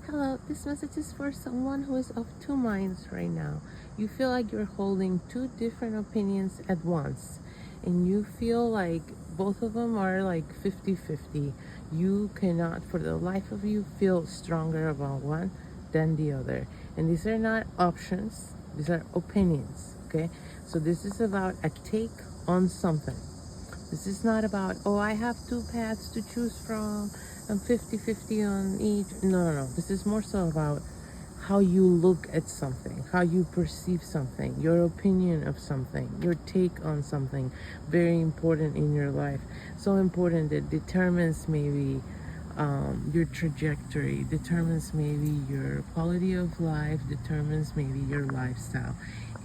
Hello, this message is for someone who is of two minds right now. You feel like you're holding two different opinions at once, and you feel like both of them are like 50-50. You cannot, for the life of you, feel stronger about one than the other. And these are not options, these are opinions, okay? So this is about a take on something. This is not about, oh, I have two paths to choose from. I'm 50-50 on each. No. This is more so about how you look at something, how you perceive something, your opinion of something, your take on something. Very important in your life. So important that determines maybe your trajectory, determines maybe your quality of life, determines maybe your lifestyle.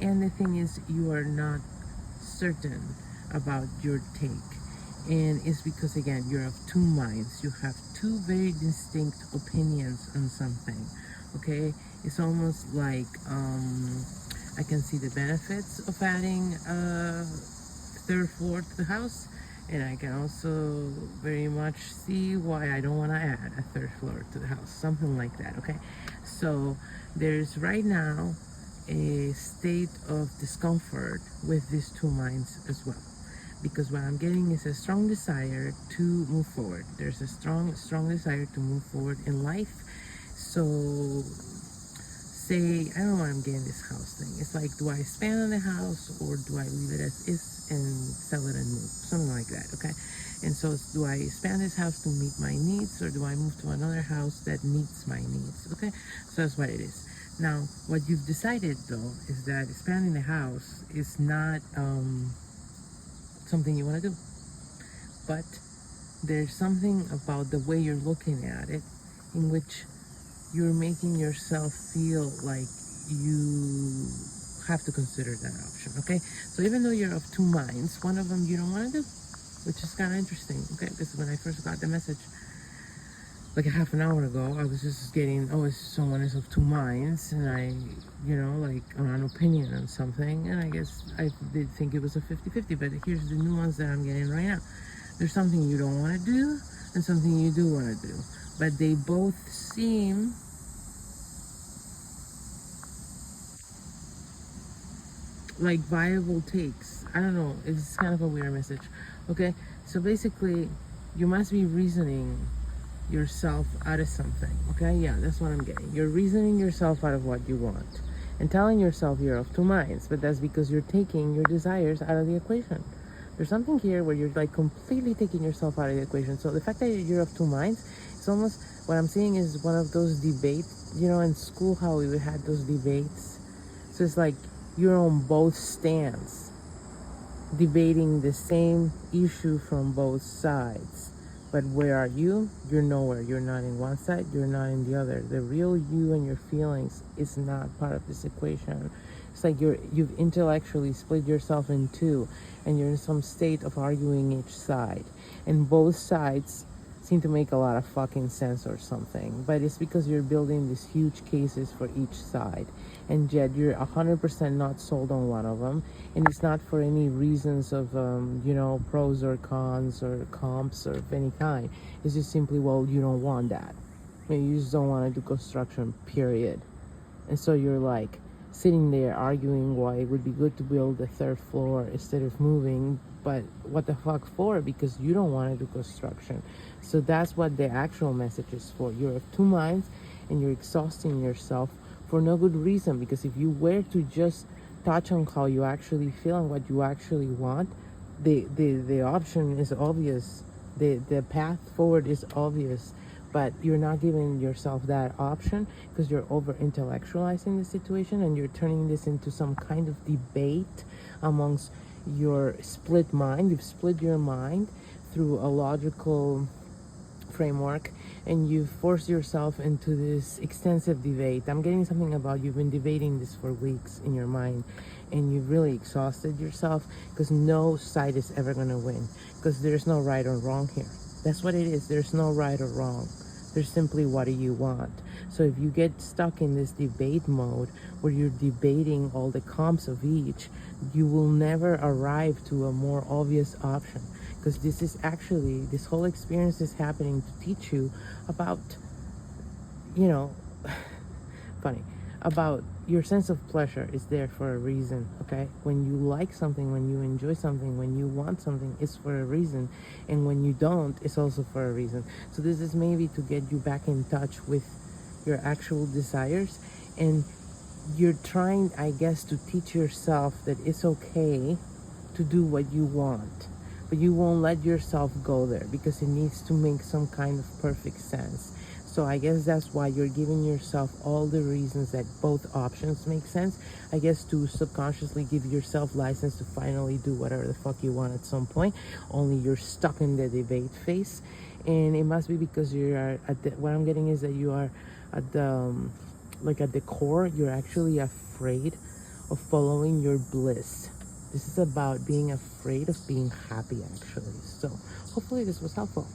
And the thing is, you are not certain about your take, and it's because again you're of two minds. You have two very distinct opinions on something, okay? It's almost like I can see the benefits of adding a third floor to the house, and I can also very much see why I don't want to add a third floor to the house, something like that, okay? So there's right now a state of discomfort with these two minds as well, because what I'm getting is a strong desire to move forward. There's a strong desire to move forward in life. So say, I don't know why I'm getting this house thing. It's like, do I expand on the house or do I leave it as is and sell it and move? Something like that, okay? And so do I expand this house to meet my needs, or do I move to another house that meets my needs, okay? So that's what it is. Now, what you've decided though is that expanding the house is not something you want to do, but there's something about the way you're looking at it in which you're making yourself feel like you have to consider that option, okay? So even though you're of two minds, one of them you don't want to do, which is kind of interesting, okay? Because when I first got the message like a half an hour ago, I was just getting, oh, it's someone is of two minds, and I, like an opinion on something, and I guess I did think it was a 50-50, but here's the nuance that I'm getting right now. There's something you don't want to do, and something you do want to do, but they both seem like viable takes. I don't know, it's kind of a weird message, okay? So basically, you must be reasoning yourself out of something, okay? Yeah, that's what I'm getting. You're reasoning yourself out of what you want and telling yourself you're of two minds, but that's because you're taking your desires out of the equation. There's something here where you're like completely taking yourself out of the equation. So the fact that you're of two minds, it's almost, what I'm seeing is one of those debates, in school, how we had those debates. So it's like you're on both stands, debating the same issue from both sides. But where are you? You're nowhere. You're not in one side, you're not in the other. The real you and your feelings is not part of this equation. It's like you've intellectually split yourself in two, and you're in some state of arguing each side. And both sides seem to make a lot of fucking sense or something. But it's because you're building these huge cases for each side. And yet you're 100% not sold on one of them, and it's not for any reasons of pros or cons or comps or of any kind. It's just simply, well, you don't want that, you just don't want to do construction, period. And so you're like sitting there arguing why it would be good to build a third floor instead of moving, but what the fuck for? Because you don't want to do construction. So that's what the actual message is for. You're of two minds, and you're exhausting yourself for no good reason, because if you were to just touch on how you actually feel and what you actually want, the option is obvious, the path forward is obvious, but you're not giving yourself that option because you're over intellectualizing the situation, and you're turning this into some kind of debate amongst your split mind. You've split your mind through a logical framework, and you force yourself into this extensive debate. I'm getting something about you've been debating this for weeks in your mind, and you've really exhausted yourself because no side is ever going to win, because there's no right or wrong here. That's what it is. There's no right or wrong. There's simply, what do you want? So if you get stuck in this debate mode where you're debating all the comps of each, you will never arrive to a more obvious option, because this whole experience is happening to teach you about funny, about your sense of pleasure is there for a reason, okay? When you like something, when you enjoy something, when you want something, it's for a reason. And when you don't, it's also for a reason. So this is maybe to get you back in touch with your actual desires. And you're trying, I guess, to teach yourself that it's okay to do what you want. But you won't let yourself go there because it needs to make some kind of perfect sense. So I guess that's why you're giving yourself all the reasons that both options make sense. I guess to subconsciously give yourself license to finally do whatever the fuck you want at some point. Only you're stuck in the debate phase. And it must be because you are at the, what I'm getting is that you are at the, like at the core, you're actually afraid of following your bliss. This is about being afraid of being happy, actually. So hopefully this was helpful.